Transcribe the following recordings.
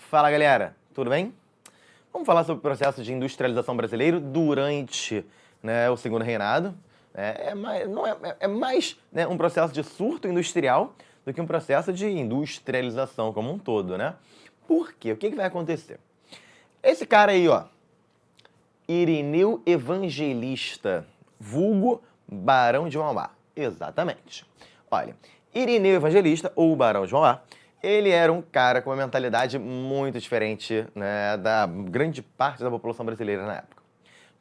Fala, galera, tudo bem? Vamos falar sobre o processo de industrialização brasileiro durante, o Segundo Reinado. É mais um processo de surto industrial do que um processo de industrialização como um todo, né? Por quê? O que vai acontecer? Esse cara aí, ó, Irineu Evangelista, vulgo Barão de Mauá. Exatamente. Olha, Irineu Evangelista, ou Barão de Mauá, ele era um cara com uma mentalidade muito diferente, né, da grande parte da população brasileira na época.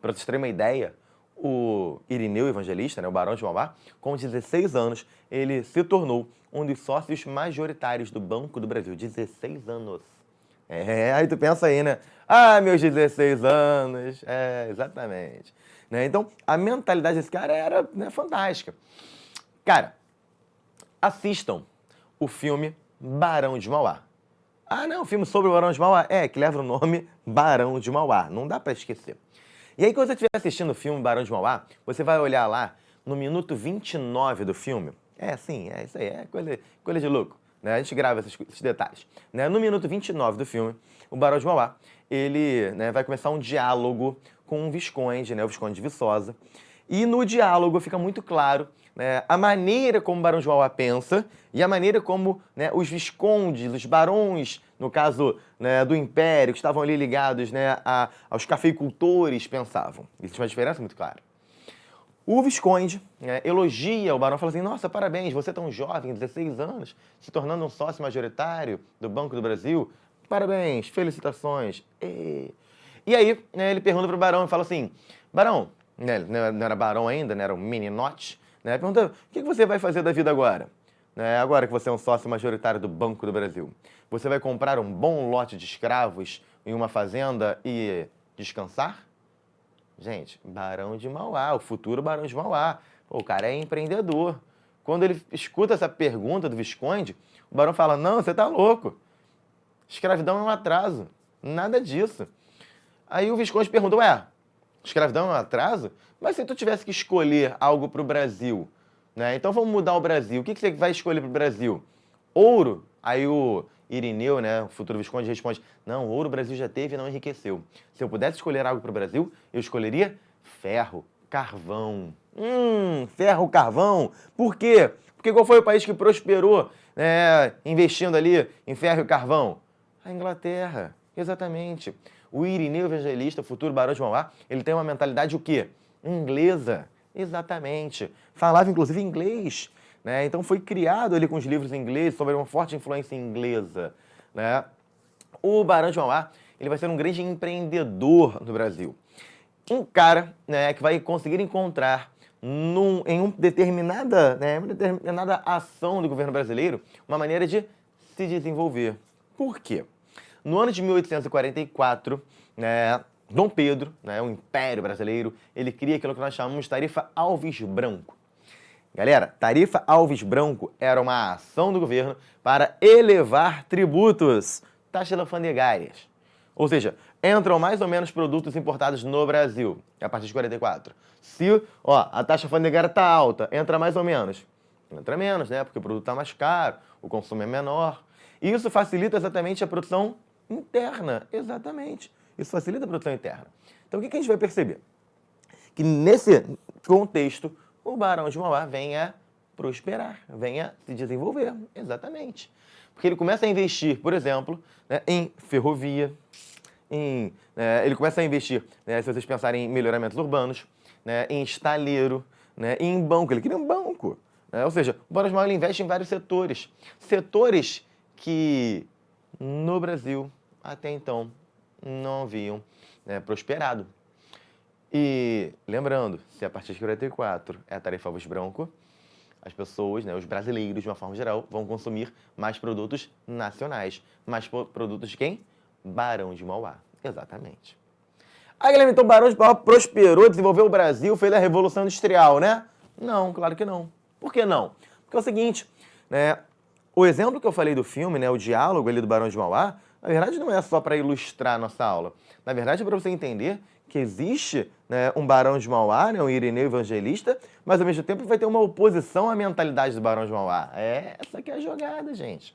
Para vocês terem uma ideia, o Irineu Evangelista, né, o Barão de Mauá, com 16 anos, ele se tornou um dos sócios majoritários do Banco do Brasil. 16 anos. Aí tu pensa aí, né? Ah, meus 16 anos. Exatamente. Né? Então, a mentalidade desse cara era, fantástica. Cara, assistam o filme Barão de Mauá. Ah, não, filme sobre o Barão de Mauá. Que leva o nome Barão de Mauá. Não dá pra esquecer. E aí, quando você estiver assistindo o filme Barão de Mauá, você vai olhar lá no minuto 29 do filme. Isso aí, é coisa de louco. Né? A gente grava esses detalhes. Né? No minuto 29 do filme, o Barão de Mauá, ele vai começar um diálogo com um visconde, o Visconde de Viçosa. E no diálogo fica muito claro a maneira como o Barão de Mauá pensa e a maneira como os viscondes, os barões, no caso do Império, que estavam ali ligados aos cafeicultores, pensavam. Existe uma diferença muito clara. O Visconde elogia o barão, fala assim, nossa, parabéns, você é tão jovem, 16 anos, se tornando um sócio majoritário do Banco do Brasil. Parabéns, felicitações. E aí ele pergunta para o barão e fala assim, barão, não era barão ainda, era um meninote, pergunta, o que você vai fazer da vida agora? Agora que você é um sócio majoritário do Banco do Brasil. Você vai comprar um bom lote de escravos em uma fazenda e descansar? Gente, Barão de Mauá, o futuro Barão de Mauá. Pô, o cara é empreendedor. Quando ele escuta essa pergunta do Visconde, o barão fala, não, você tá louco. Escravidão é um atraso. Nada disso. Aí o Visconde pergunta, escravidão é um atraso? Mas se tu tivesse que escolher algo pro Brasil, então vamos mudar o Brasil. O que você vai escolher pro Brasil? Ouro? Aí o Irineu, o futuro Visconde, responde, não, ouro o Brasil já teve e não enriqueceu. Se eu pudesse escolher algo para o Brasil, eu escolheria ferro, carvão. Ferro, carvão. Por quê? Porque qual foi o país que prosperou investindo ali em ferro e carvão? A Inglaterra, exatamente. O Irineu Evangelista, futuro Barão de Mauá, ele tem uma mentalidade o quê? Inglesa, exatamente. Falava inclusive inglês. Então foi criado ali com os livros ingleses, sobre uma forte influência inglesa. O Barão de Mauá, ele vai ser um grande empreendedor no Brasil. Um cara que vai conseguir encontrar em uma determinada ação do governo brasileiro uma maneira de se desenvolver. Por quê? No ano de 1844, Dom Pedro, o Império Brasileiro, ele cria aquilo que nós chamamos de Tarifa Alves Branco. Galera, Tarifa Alves Branco era uma ação do governo para elevar tributos, taxas alfandegárias. Ou seja, entram mais ou menos produtos importados no Brasil, a partir de 44. Se a taxa alfandegária está alta, entra mais ou menos. Entra menos, porque o produto está mais caro, o consumo é menor. E isso facilita exatamente a produção interna. Exatamente. Isso facilita a produção interna. Então, o que a gente vai perceber? Que nesse contexto, o Barão de Mauá venha prosperar, venha se desenvolver, exatamente. Porque ele começa a investir, por exemplo, em ferrovia, ele começa a investir, se vocês pensarem em melhoramentos urbanos, em estaleiro, em banco, ele cria um banco. Ou seja, o Barão de Mauá ele investe em vários setores. Setores que no Brasil, até então, não haviam prosperado. E lembrando, se a partir de 44 é a Tarifa Alves Branco, as pessoas, os brasileiros, de uma forma geral, vão consumir mais produtos nacionais. Mais produtos de quem? Barão de Mauá. Exatamente. Aí, galera, então o Barão de Mauá prosperou, desenvolveu o Brasil, fez a Revolução Industrial, né? Não, claro que não. Por que não? Porque é o seguinte, o exemplo que eu falei do filme, o diálogo ali do Barão de Mauá, na verdade não é só para ilustrar a nossa aula. Na verdade é para você entender que existe um Barão de Mauá, um Irineu Evangelista, mas ao mesmo tempo vai ter uma oposição à mentalidade do Barão de Mauá. Essa que é a jogada, gente.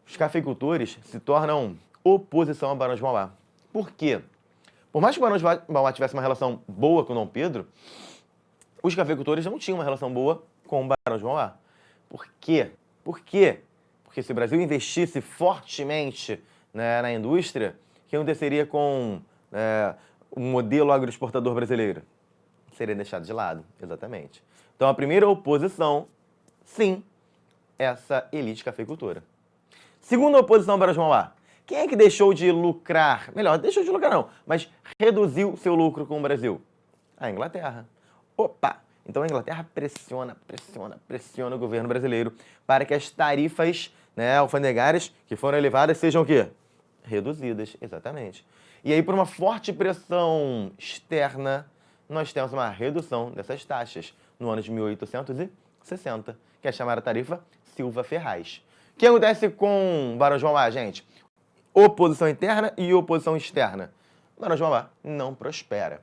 Os cafeicultores se tornam oposição a Barão de Mauá. Por quê? Por mais que o Barão de Mauá tivesse uma relação boa com Dom Pedro, os cafeicultores não tinham uma relação boa com o Barão de Mauá. Por quê? Por quê? Porque se o Brasil investisse fortemente, né, na indústria, o que aconteceria com o modelo agroexportador brasileiro? Seria deixado de lado, exatamente. Então, a primeira oposição, sim, essa elite cafeicultora. Segunda oposição para Barão de Mauá. Quem é que deixou de lucrar? Melhor, deixou de lucrar não, mas reduziu seu lucro com o Brasil? A Inglaterra. Opa! Então a Inglaterra pressiona o governo brasileiro para que as tarifas, né, alfandegárias que foram elevadas sejam o quê? Reduzidas, exatamente. E aí, por uma forte pressão externa, nós temos uma redução dessas taxas no ano de 1860, que é a chamada tarifa Silva-Ferraz. O que acontece com Barão de Mauá, gente? Oposição interna e oposição externa. Barão de Mauá não prospera.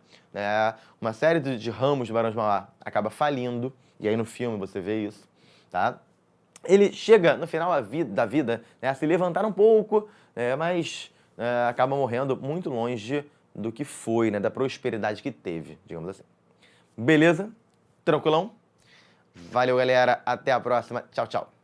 Uma série de ramos do Barão de Mauá acaba falindo, e aí no filme você vê isso, tá? Ele chega no final da vida, né, a se levantar um pouco, mas acaba morrendo muito longe do que foi, né, da prosperidade que teve, digamos assim. Beleza? Tranquilão? Valeu, galera. Até a próxima. Tchau, tchau.